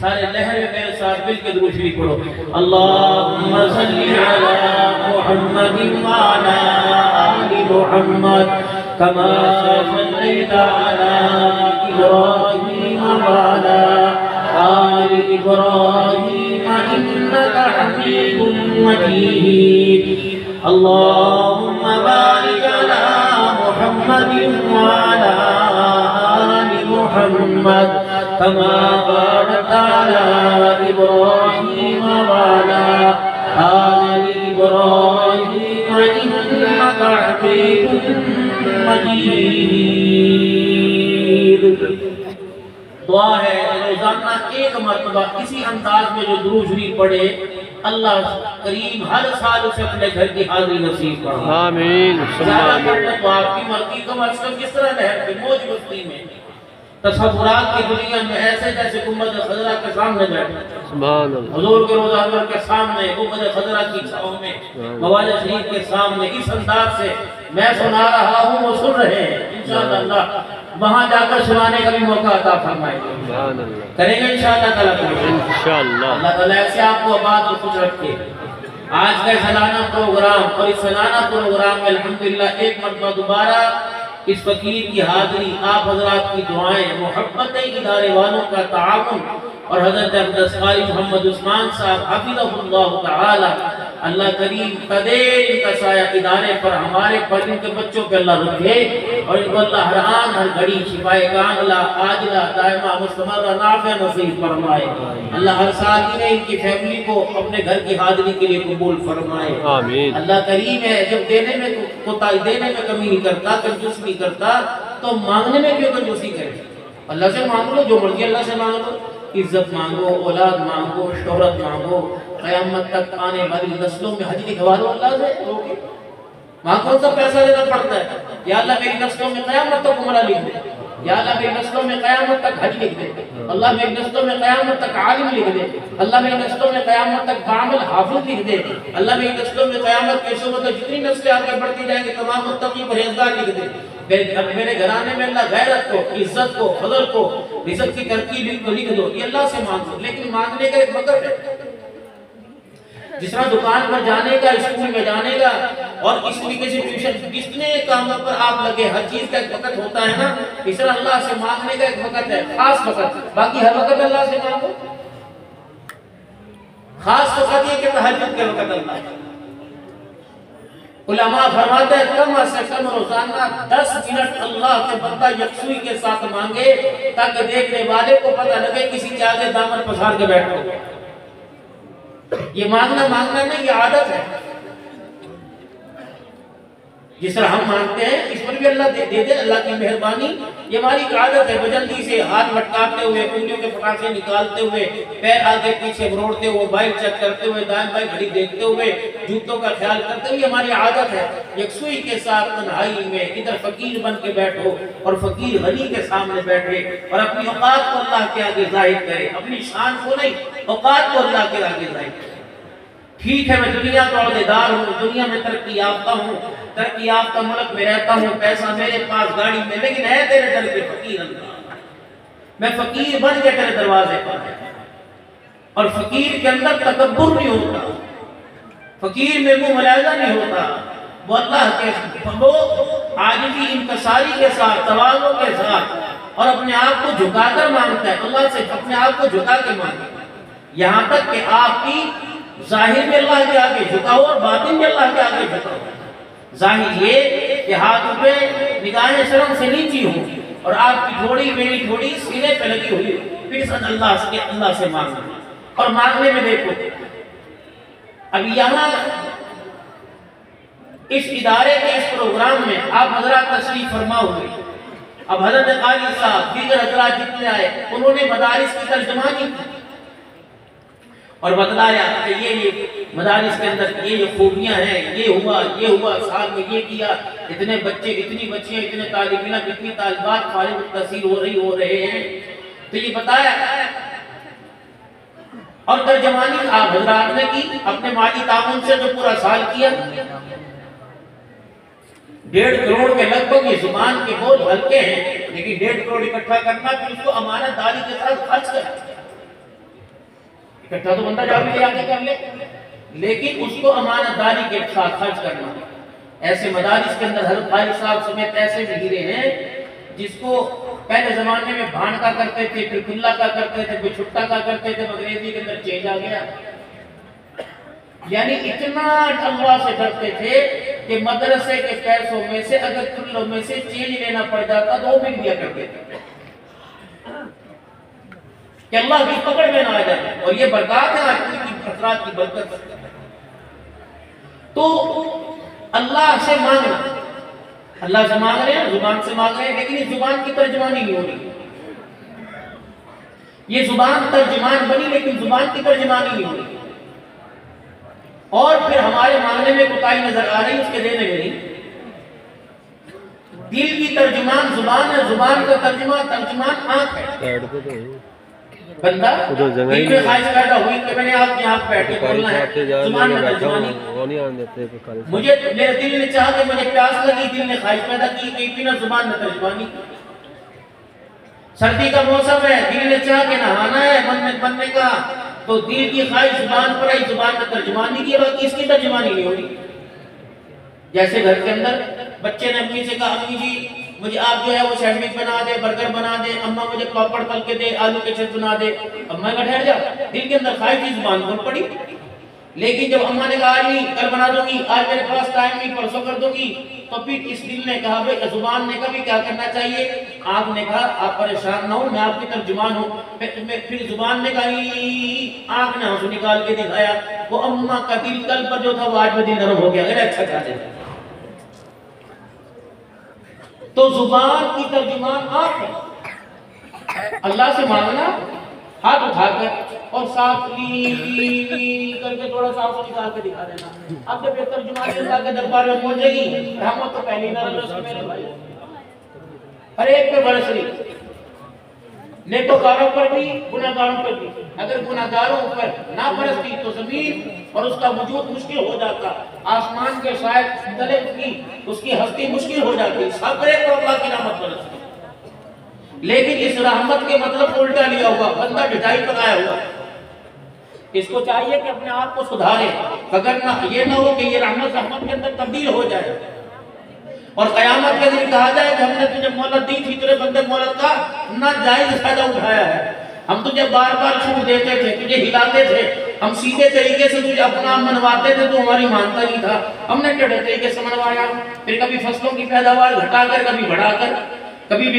सारे लहर में मेरे साथ मिलकर दुरूद शरीफ पढ़ो. अल्लाहुम्मा सल्ली अला मुहम्मद व अला आलि मुहम्मद कमा सल्लैता अला इब्राहीम व अला आलि इब्राहीम इन्नका हमीदुम मजीद. अल्लाहुम्मा बारिक अला मुहम्मद व अला आलि मुहम्मद कमा बारकता अला इब्राहीम व अला आलि इब्राहीम इन्नका हमीदुम मजीद. दुआ है रोजाना एक मरतबा इसी अंदाज में जो दुरूद शरीफ पढ़े, अल्लाह करीम हर साल उसे अपने घर की हाजिरी नसीब फरमाए. आमीन. तो आपकी मर्जी कम अज कम किस तरह लहर पे मौज मस्ती में तसव्वुरात की दुनिया में ऐसे जैसे गुंबद खजरा के सामने बैठे, सुभान अल्लाह, हुजूर के रोज़ा अनवर के सामने, गुंबद खजरा की छांव में, मवाज़ शरीफ के सामने इस अंदाज से मैं सुना रहा हूँ, वो सुन रहे हैं. इंशाअल्लाह वहाँ जाकर सुनाने का भी मौका अता फरमाएंगे, करेंगे इंशाअल्लाह ताला. अल्लाह ताला ऐसे आपको आबाद और खुश रखे. आज का सालाना प्रोग्राम और इस सालाना प्रोग्राम में अल्हम्दुलिल्लाह एक मरतबा दोबारा इस फकीर की हाजिरी, आप हजरात की दुआएं, मोहब्बतें, इदारे वालों का ताउन और हजरत अब्दुल कारी मोहम्मद उस्मान साहब हफिज़हुल्लाह ताला अल्लाह करीम कदेर इनका साया इदारे पर हमारे पर इनके बच्चों पे अल्लाह रखे और इनको अल्लाह हर आन हर घड़ी शिफाए कामिला आजिला दायमा मुस्तमर नाफ़िया नसीब फरमाए। अल्लाह हर साल इन्हें इनकी फैमिली को अपने घर की हाजिरी के लिए कबूल फरमाए। आमीन। अल्लाह करीम है, जब देने में कोताही, देने में कमी नहीं करता, कंजूस नहीं करता, तो मांगने में क्यों कंजूसी करे? अल्लाह से मांग लो, जो मर्जी अल्लाह से मांग लो, इज्जत मांगो, औलाद मांगो, शोहरत मांगो, क़यामत तक आने वाली नस्लों में हज लिखवा दो अल्लाह से। वहाँ कौन सा पैसा देना पड़ता है? या अल्लाह मेरी नस्लों में क़यामत तक उम्रा लिख दे, या अल्लाह मेरी नस्लों में क़यामत तक हज लिख दे, अल्लाह मेरी नस्लों में क़यामत तक आलिम लिख दे, अल्लाह मेरी नस्लों में क़यामत तक बामल हाफिज लिख दे, अल्लाह मेरी नस्लों में क़यामत के सुबह तक जितनी नस्लें आगे बढ़ती जाएंगी तमाम मुत्तकी परहेज़गार लिख दे। मेरे घराने में अल्लाह गैरत को, इज्जत को, फजल को, रिज़्क़ की तरकीब को लिख दो। ये अल्लाह से मांगो, लेकिन मांगने का एक वक़्त है। जिस तरह दुकान पर जाने का, स्कूल में जाने का और इस तरीके से ट्यूशन, जितने कामों पर आप लगे, हर चीज का एक वक़्त होता है ना, इस तरह अल्लाह से मांगने का एक वक़्त है, खास वक़्त। बाकी हर वक़्त अल्लाह से मांगो, खास वक़्त ये कि तहज्जुद के वक़्त अल्लाह। उलमा फरमाते हैं कम से कम रोजाना 10 मिनट अल्लाह के बंदा यकसुई के साथ मांगे, ताकि देखने वाले को पता लगे किसी के आगे दामन पसार के बैठो। ये मांगना नहीं, ये आदत है। जिस तरह हम मांगते हैं इस पर भी अल्लाह दे दे, अल्लाह की मेहरबानी। ये हमारी आदत है, जल्दी से हाथ लटकाते हुए, उंगलियों के फटाके निकालते हुए, पैर आगे पीछे मोड़ते हुए, मोबाइल चेक करते हुए, दाएं बाएं घड़ी देखते हुए, जूतों का ख्याल करते हुए, हमारी आदत है। यकसुई के साथ तन्हाई में इधर फकीर बन के बैठो और फकीर गनी के सामने बैठे और अपनी औकात को अल्लाह के आगे जाहिर करे, अपनी शान को नहीं, औकात को अल्लाह के आगे जाहिर करे। ठीक है, मैं दुनिया का औहदेदार हूँ, दुनिया में तरक्की याफ्ता हूँ, तरक्की याफ्ता मुल्क में रहता हूँ, पैसा मेरे पास, गाड़ी में, लेकिन है तेरे दर पे फकीर अल्लाह। मैं फकीर बन के तेरे दरवाजे पर। और फकीर के अंदर तकब्बुर नहीं होता, फकीर में मुंह मलाजा नहीं होता। वो अल्लाह के वो आजिज़ी इंकसारी के साथ, तवाज़ु के साथ और अपने आप को झुकाकर मांगता है। अल्लाह से अपने आप को झुका के मांगे, यहाँ तक कि आपकी जाहिर में अल्लाह के आगे झुकाओ और बातिन में अल्लाह के आगे झुकाओ। जाहिर ये कि हाथ पे निगाहें शर्म से नीची हो और आपकी थोड़ी मेरी थोड़ी सीने पे लगी हुई, फिर अल्लाह से मांगना। और मांगने में देखो, अब यहाँ इस इदारे के इस प्रोग्राम में आप हजरत तशरीफ फरमा हुए। अब हजरत क़ारी साहब, दीगर हजरात जितने आए, उन्होंने मदारिस की तर्जुमानी की और बतलाया कि ये मदारिस के अंदर ये खूबियां हैं, ये हुआ, साल में ये किया, इतने बच्चे, इतनी बच्चियां, इतने तालिब इल्म, इतनी तालिबात फारिग तहसील हो रहे हैं। तो ये बताया और तर्जमानी आप हजरात ने की अपने माली ताउन से, जो पूरा साल किया। 1.5 करोड़ के लगभग ये जुबान के बोल हल्के हैं, लेकिन 1.5 करोड़ इकट्ठा करना, फिर उसको अमानतदारी के साथ खर्च करना। इकट्ठा तो बंदा जाके ले आके कर ले, लेकिन उसको अमानतदारी के साथ खर्च करना। ऐसे मदारिस के अंदर हज़रत क़ारी साहब समेत ऐसे भी हीरे हैं जिसको पहले जमाने में भान का करते थे, फिर खुल्ला का करते थे, फिर छुट्टा का करते थे, अंग्रेजी के अंदर चेंज आ गया। यानी इतना अल्लाह से डरते थे कि मदरसे के पैसों में से अगर खुल्लों में से चेंज लेना पड़ जाता तो वो भी दिया करते थे कि अल्लाह की पकड़ में ना आ जाए। और ये बरकत है आज की अफराद की बरकत। तो अल्लाह से मांगना, अल्लाह से मांग रहे हैं, जुबान से मांग रहे हैं, लेकिन इस जुबान की तर्जुमानी नहीं हो रही। ये जुबान तर्जुमान बनी लेकिन जुबान की तर्जुमानी नहीं हो रही। और फिर हमारे मांगने में कोताही नजर आ रही, उसके देने में नहीं। दिल की तर्जुमान जुबान है, जुबान का तर्जुमान आंख है। बंदा दिल में ख्वाहिश पैदा हुई कि मैंने आप यहाँ बैठे बोलना है, जुबान में तर्जुमानी। मुझे मेरे दिल ने चाहा कि मुझे प्यास लगी, दिल ने ख्वाहिश पैदा की, कहीं बिना जुबान में तर्जुमानी। सर्दी का मौसम है, दिल ने चाहा कि नहाना है, बनने का, तो दिल की ख्वाहिश जुबान पर आई, जुबान में तर्जुमानी की, बाकी इसकी तर्जुमानी नहीं होगी। जैसे घर के अंदर बच्चे ने अम्मी से कहा, अम्मी जी मुझे आप जो है वो सैंडविच बना दे, बर्गर बना दे, अम्मा मुझे पापड़ तल के दे, आलू के चिप्स बना दे। अम्मा का ठहर जा, दिल के अंदर ख्वाहिश, जुबान बोल पड़ी। लेकिन जब अम्मा ने कहा आज नहीं, कल बना दूंगी, आज मेरे पास टाइम नहीं, परसों कर दूंगी, तो फिर इस दिल ने कहा भाई, जुबान ने कहा भी क्या करना चाहिए, आंख ने कहा आप परेशान ना हो, मैं आपकी तर्जुमान हूँ। फिर जुबान ने कहा, आंख ने आंसू निकाल के दिखाया। वो अम्मा का दिल कल पर जो था वो आज में दिल नरम हो गया। अरे अच्छा खाते तो जुबान की तर्जुमान आंख है। अल्लाह से मांगना हाथ उठाकर और साफ करके थोड़ा सा आंसू निकाल के दिखा देना। अब जब ये तर्जुमान अल्लाह के दरबार में पहुंचेगी, रहमत तो पहली ना मेरे भाई, हर एक पे बरस रही, नेकोकारों पर भी गुनाहगारों पर भी। अगर गुनाहगारों पर ना बरसती तो जमीन और उसका वजूद मुश्किल हो जाता, आसमान के शायद तले उसकी हस्ती मुश्किल हो जाती। सबरे को अल्लाह की रहमत बरसती। लेकिन इस रहमत के मतलब उल्टा लिया हुआ, बंदा ढिठाई पकाया हुआ। इसको चाहिए कि अपने आप को सुधारे, अगर ना ये ना हो कि ये रहमत के अंदर तब्दील हो जाए और कयामत के दिन कहा जाए कि हमने तुझे मोहलत दी थी, तेरे बंदे मोहलत का ना जायज फायदा उठाया है। हम तुझे बार बार छूट देते थे, तुझे हिलाते थे, हम सीधे तरीके से तुझे अपना मनवाते थे, तो हमारी मानता नहीं था। हमने टेढ़े तरीके से मनवाया, फिर कभी फसलों की पैदावार घटाकर, कभी बढ़ाकर, कभी